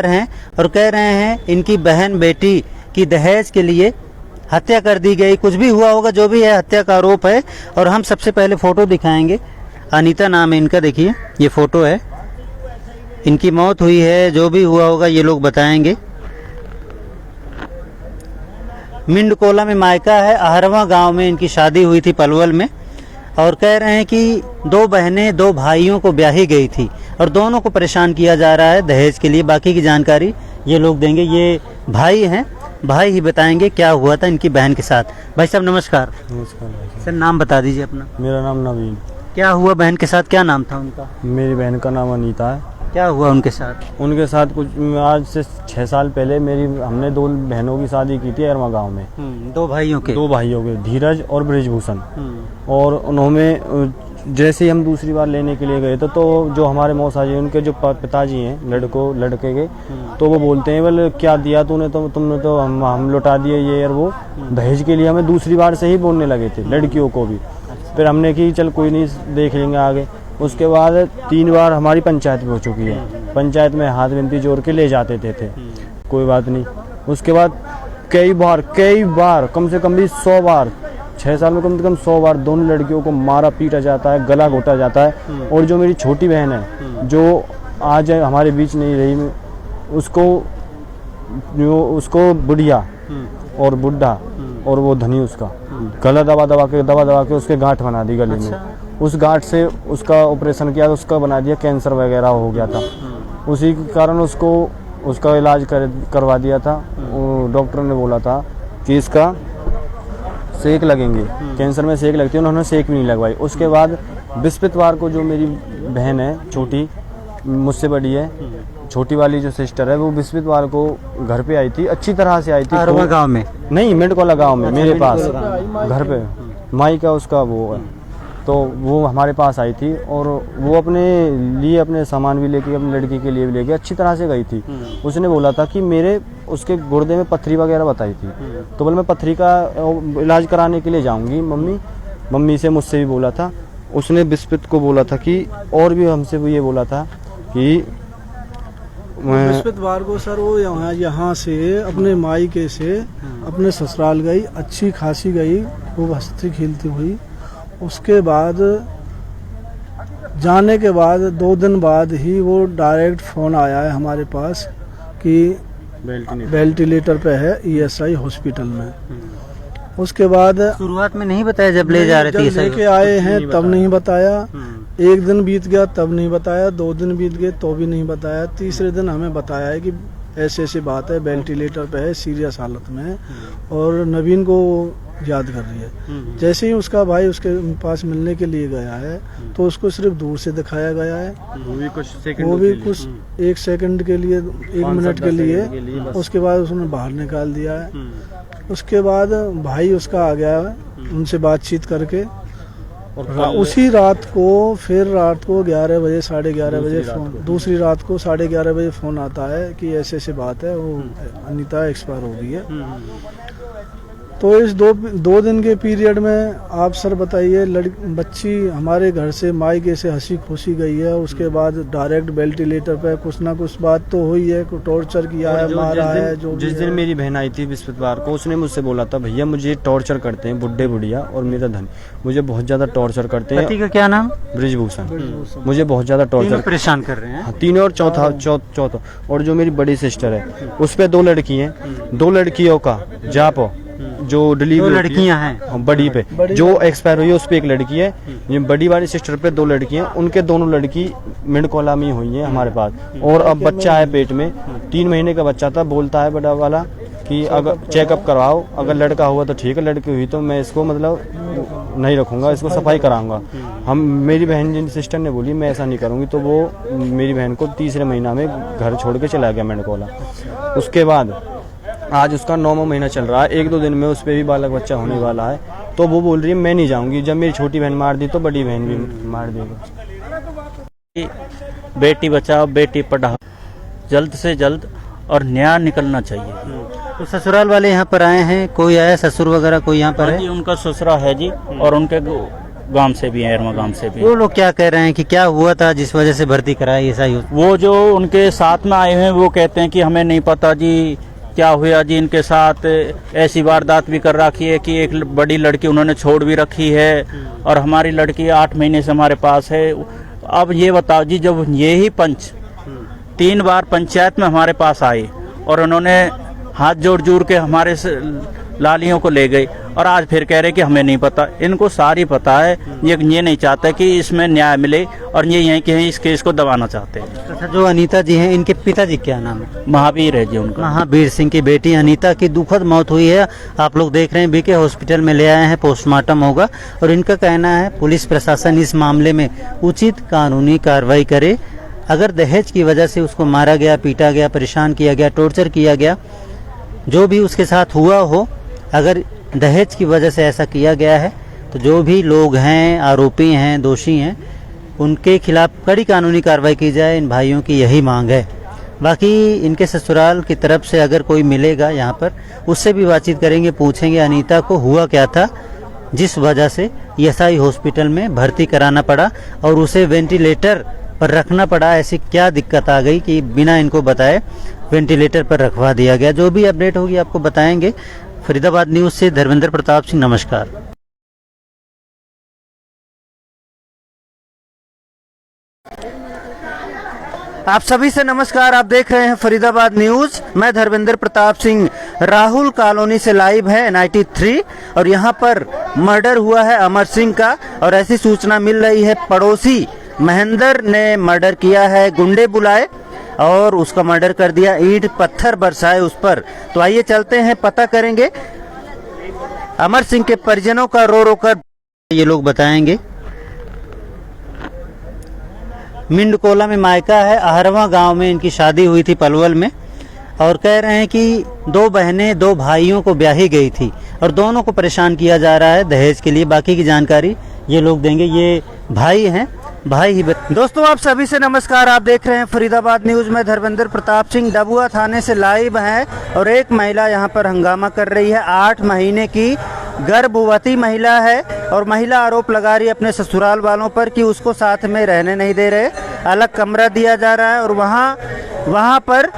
हैं और कह रहे हैं इनकी बहन बेटी की दहेज के लिए हत्या कर दी गई। कुछ भी हुआ होगा, जो भी है हत्या का आरोप है। और हम सबसे पहले फोटो दिखाएंगे। अनीता नाम है इनका, देखिए ये फोटो है। इनकी मौत हुई है, जो भी हुआ होगा ये लोग बताएंगे। मिंडकोला में मायका है, आहरवा गांव में इनकी शादी हुई थी पलवल में। और कह रहे हैं कि 2 बहनें 2 भाइयों को ब्याही गई थी और दोनों को परेशान किया जा रहा है दहेज के लिए। बाकी की जानकारी ये लोग देंगे। ये भाई हैं, भाई ही बताएंगे क्या हुआ था इनकी बहन के साथ। भाई साहब नमस्कार। नमस्कार भाई। सर नाम बता दीजिए अपना। मेरा नाम नवीन। क्या हुआ बहन के साथ, क्या नाम था उनका? मेरी बहन का नाम अनीता है। क्या हुआ उनके साथ? उनके साथ कुछ आज से 6 साल पहले हमने 2 बहनों की शादी की थी अरमा गांव में। 2 भाइयों के? 2 भाइयों के, धीरज और ब्रिजभूषण। और उन्होंने जैसे ही हम दूसरी बार लेने के लिए गए थे तो जो हमारे मौसा जी, उनके जो पिताजी हैं लड़के के, तो वो बोलते हैं बोले क्या दिया तूने, तो तुमने तो हम लौटा दिए ये और वो। दहेज के लिए हमें दूसरी बार से ही बोलने लगे थे, लड़कियों को भी। फिर हमने की चल कोई नहीं, देख लेंगे आगे। उसके बाद 3 बार हमारी पंचायत में हो चुकी है। पंचायत में हाथ विनती जोड़ के ले जाते थे, कोई बात नहीं। उसके बाद कई बार कम से कम भी 100 बार, 6 साल में कम से कम 100 बार दोनों लड़कियों को मारा पीटा जाता है, गला घोटा जाता है। और जो मेरी छोटी बहन है जो आज हमारे बीच नहीं रही, उसको बुढ़िया और बुढ़ा और वो धनी उसका गला दबा के उसके गांठ बना दी गले में। उस गांठ से उसका ऑपरेशन किया, उसका बना दिया, कैंसर वगैरह हो गया था। उसी के कारण उसका इलाज करवा दिया था। डॉक्टर ने बोला था कि इसका सेक लगेंगे, कैंसर में सेक लगती है, उन्होंने सेक भी नहीं लगवाई। उसके बाद बृहस्पतिवार को जो मेरी बहन है छोटी, मुझसे बड़ी है, छोटी वाली जो सिस्टर है, वो बृहस्पतिवार को घर पे आई थी, अच्छी तरह से आई थी। आहरवा गांव में? नहीं, मिंडकोला गांव में। मेरे पास घर पे माई का उसका वो है, तो वो हमारे पास आई थी और वो अपने लिए अपने सामान भी लेके, अपनी लड़की के लिए भी लेके अच्छी तरह से गई थी। उसने बोला था कि उसके गुर्दे में पथरी वगैरह बताई थी, तो बोले मैं पथरी का इलाज कराने के लिए जाऊंगी। मम्मी से मुझसे भी बोला था। उसने बृहस्पति को बोला था कि, और भी हमसे वो ये बोला था कि बृहस्पतिवार को सर वो यहाँ से अपने मायके से अपने ससुराल गई, अच्छी खासी गई, वो हंसती खेलती हुई। उसके बाद जाने के बाद 2 दिन बाद ही वो डायरेक्ट फ़ोन आया है हमारे पास कि वेंटिलेटर पे है ESI हॉस्पिटल में। उसके बाद शुरुआत में नहीं बताया जब ले जा रहे थे? जब लेके आए हैं तब नहीं बताया। 1 दिन बीत गया तब नहीं बताया, 2 दिन बीत गए तो भी नहीं बताया। तीसरे दिन हमें बताया है कि ऐसी बात है, वेंटिलेटर पे है, सीरियस हालत में है और नवीन को याद कर रही है। जैसे ही उसका भाई उसके पास मिलने के लिए गया है तो उसको सिर्फ दूर से दिखाया गया है, वो भी कुछ 1 सेकंड के लिए, 1 मिनट के लिए। उसके बाद उसने बाहर निकाल दिया है। उसके बाद भाई उसका आ गया है उनसे बातचीत करके, और उसी रात को फिर रात को 11 बजे 11:30 बजे फोन, दूसरी रात को 11:30 बजे फोन आता है कि ऐसे बात है, वो अनीता एक्सपायर हो गई है। तो इस 2 दिन के पीरियड में आप सर बताइए, बच्ची हमारे घर से मायके से हंसी खुशी गई है। उसके बाद डायरेक्ट वेंटिलेटर पे कुछ ना कुछ बात तो हुई है, कुछ टॉर्चर किया है, मारा है। जो जिस दिन मेरी बहन आई थी बृहस्पतिवार को, उसने मुझसे बोला था भैया मुझे टॉर्चर करते हैं बुढ़े बुढ़िया और मेरा धन, मुझे बहुत ज्यादा टॉर्चर करते हैं। पति का क्या नाम? ब्रिजभूषण। मुझे बहुत ज्यादा टॉर्चर परेशान कर रहे हैं। 3 और चौथा। और जो मेरी बड़ी सिस्टर है उस पे 2 लड़की हैं, 2 लड़कियों का जापो जो डिलीवरी, 2 लड़कियां हैं बड़ी पे, जो एक्सपायर हुई है उस पे 1 लड़की है। ये बड़ी वाली सिस्टर पे 2 लड़कियां, उनके दोनों लड़की मिंडकोला में हुई है हमारे पास। और अब बच्चा है पेट में, 3 महीने का बच्चा था। बोलता है बड़ा वाला कि अगर चेकअप करवाओ, अगर लड़का हुआ तो ठीक है, लड़की हुई तो मैं इसको मतलब नहीं रखूंगा, इसको सफाई कराऊंगा। मेरी बहन जिन सिस्टर ने बोली मैं ऐसा नहीं करूंगी, तो वो मेरी बहन को 3रे महीना में घर छोड़ के चला गया मिंडकोला। उसके बाद आज उसका 9वां महीना चल रहा है, 1-2 दिन में उस पर भी बालक बच्चा होने वाला है। तो वो बोल रही है मैं नहीं जाऊंगी, जब मेरी छोटी बहन मार दी तो बड़ी बहन भी मार देगी। बेटी बचाओ बेटी पढ़ाओ, जल्द से जल्द और न्याय निकलना चाहिए। तो ससुराल वाले यहाँ पर आए हैं, कोई आया ससुर वगैरह कोई यहाँ पर है? जी उनका ससुरा है जी, और उनके गांव से भी हैं, अहरमा गांव से भी। वो लोग क्या कह रहे हैं कि क्या हुआ था जिस वजह से भर्ती कराई, ऐसा ही वो जो उनके साथ में आए हैं वो कहते हैं कि हमें नहीं पता जी क्या हुआ जी, इनके साथ ऐसी वारदात भी कर रखी है कि एक बड़ी लड़की उन्होंने छोड़ भी रखी है और हमारी लड़की 8 महीने से हमारे पास है। अब ये बताओ जी, जब यही पंच 3 बार पंचायत में हमारे पास आए और उन्होंने हाथ जोड़ जोड़ के हमारे लालियों को ले गए और आज फिर कह रहे कि हमें नहीं पता। इनको सारी पता है, ये नहीं चाहते कि इसमें न्याय मिले और ये यहीं के इस केस को दबाना चाहते हैं। अच्छा, जो अनीता जी हैं इनके पिताजी क्या नाम है? महावीर है जी उनका। महावीर सिंह की बेटी अनीता की दुखद मौत हुई है। आप लोग देख रहे हैं बीके हॉस्पिटल में ले आए हैं, पोस्टमार्टम होगा और इनका कहना है पुलिस प्रशासन इस मामले में उचित कानूनी कार्रवाई करे। अगर दहेज की वजह से उसको मारा गया, पीटा गया, परेशान किया गया, टॉर्चर किया गया, जो भी उसके साथ हुआ हो, अगर दहेज की वजह से ऐसा किया गया है तो जो भी लोग हैं, आरोपी हैं, दोषी हैं, उनके खिलाफ कड़ी कानूनी कार्रवाई की जाए। इन भाइयों की यही मांग है। बाकी इनके ससुराल की तरफ से अगर कोई मिलेगा यहाँ पर, उससे भी बातचीत करेंगे, पूछेंगे अनीता को हुआ क्या था जिस वजह से ईएसआई हॉस्पिटल में भर्ती कराना पड़ा और उसे वेंटिलेटर पर रखना पड़ा। ऐसी क्या दिक्कत आ गई कि बिना इनको बताए वेंटिलेटर पर रखवा दिया गया। जो भी अपडेट होगी आपको बताएंगे। फरीदाबाद न्यूज से धर्मेंद्र प्रताप सिंह, नमस्कार। आप सभी से नमस्कार। आप देख रहे हैं फरीदाबाद न्यूज। मैं धर्मेंद्र प्रताप सिंह। राहुल कॉलोनी से लाइव है NIT 3 और यहाँ पर मर्डर हुआ है अमर सिंह का और ऐसी सूचना मिल रही है पड़ोसी महेंद्र ने मर्डर किया है, गुंडे बुलाए और उसका मर्डर कर दिया, ईंट पत्थर बरसाए उस पर। तो आइए चलते हैं, पता करेंगे। अमर सिंह के परिजनों का रो रो कर ये लोग बताएंगे। मिंडकोला में मायका है, अहरवा गांव में इनकी शादी हुई थी पलवल में और कह रहे हैं कि 2 बहनें 2 भाइयों को ब्याही गई थी और दोनों को परेशान किया जा रहा है दहेज के लिए। बाकी की जानकारी ये लोग देंगे। ये भाई हैं, भाई ही। दोस्तों आप सभी से नमस्कार। आप देख रहे हैं फरीदाबाद न्यूज में धर्मेंद्र प्रताप सिंह। डबुआ थाने से लाइव है और एक महिला यहाँ पर हंगामा कर रही है। 8 महीने की गर्भवती महिला है और महिला आरोप लगा रही है अपने ससुराल वालों पर कि उसको साथ में रहने नहीं दे रहे, अलग कमरा दिया जा रहा है और वहाँ पर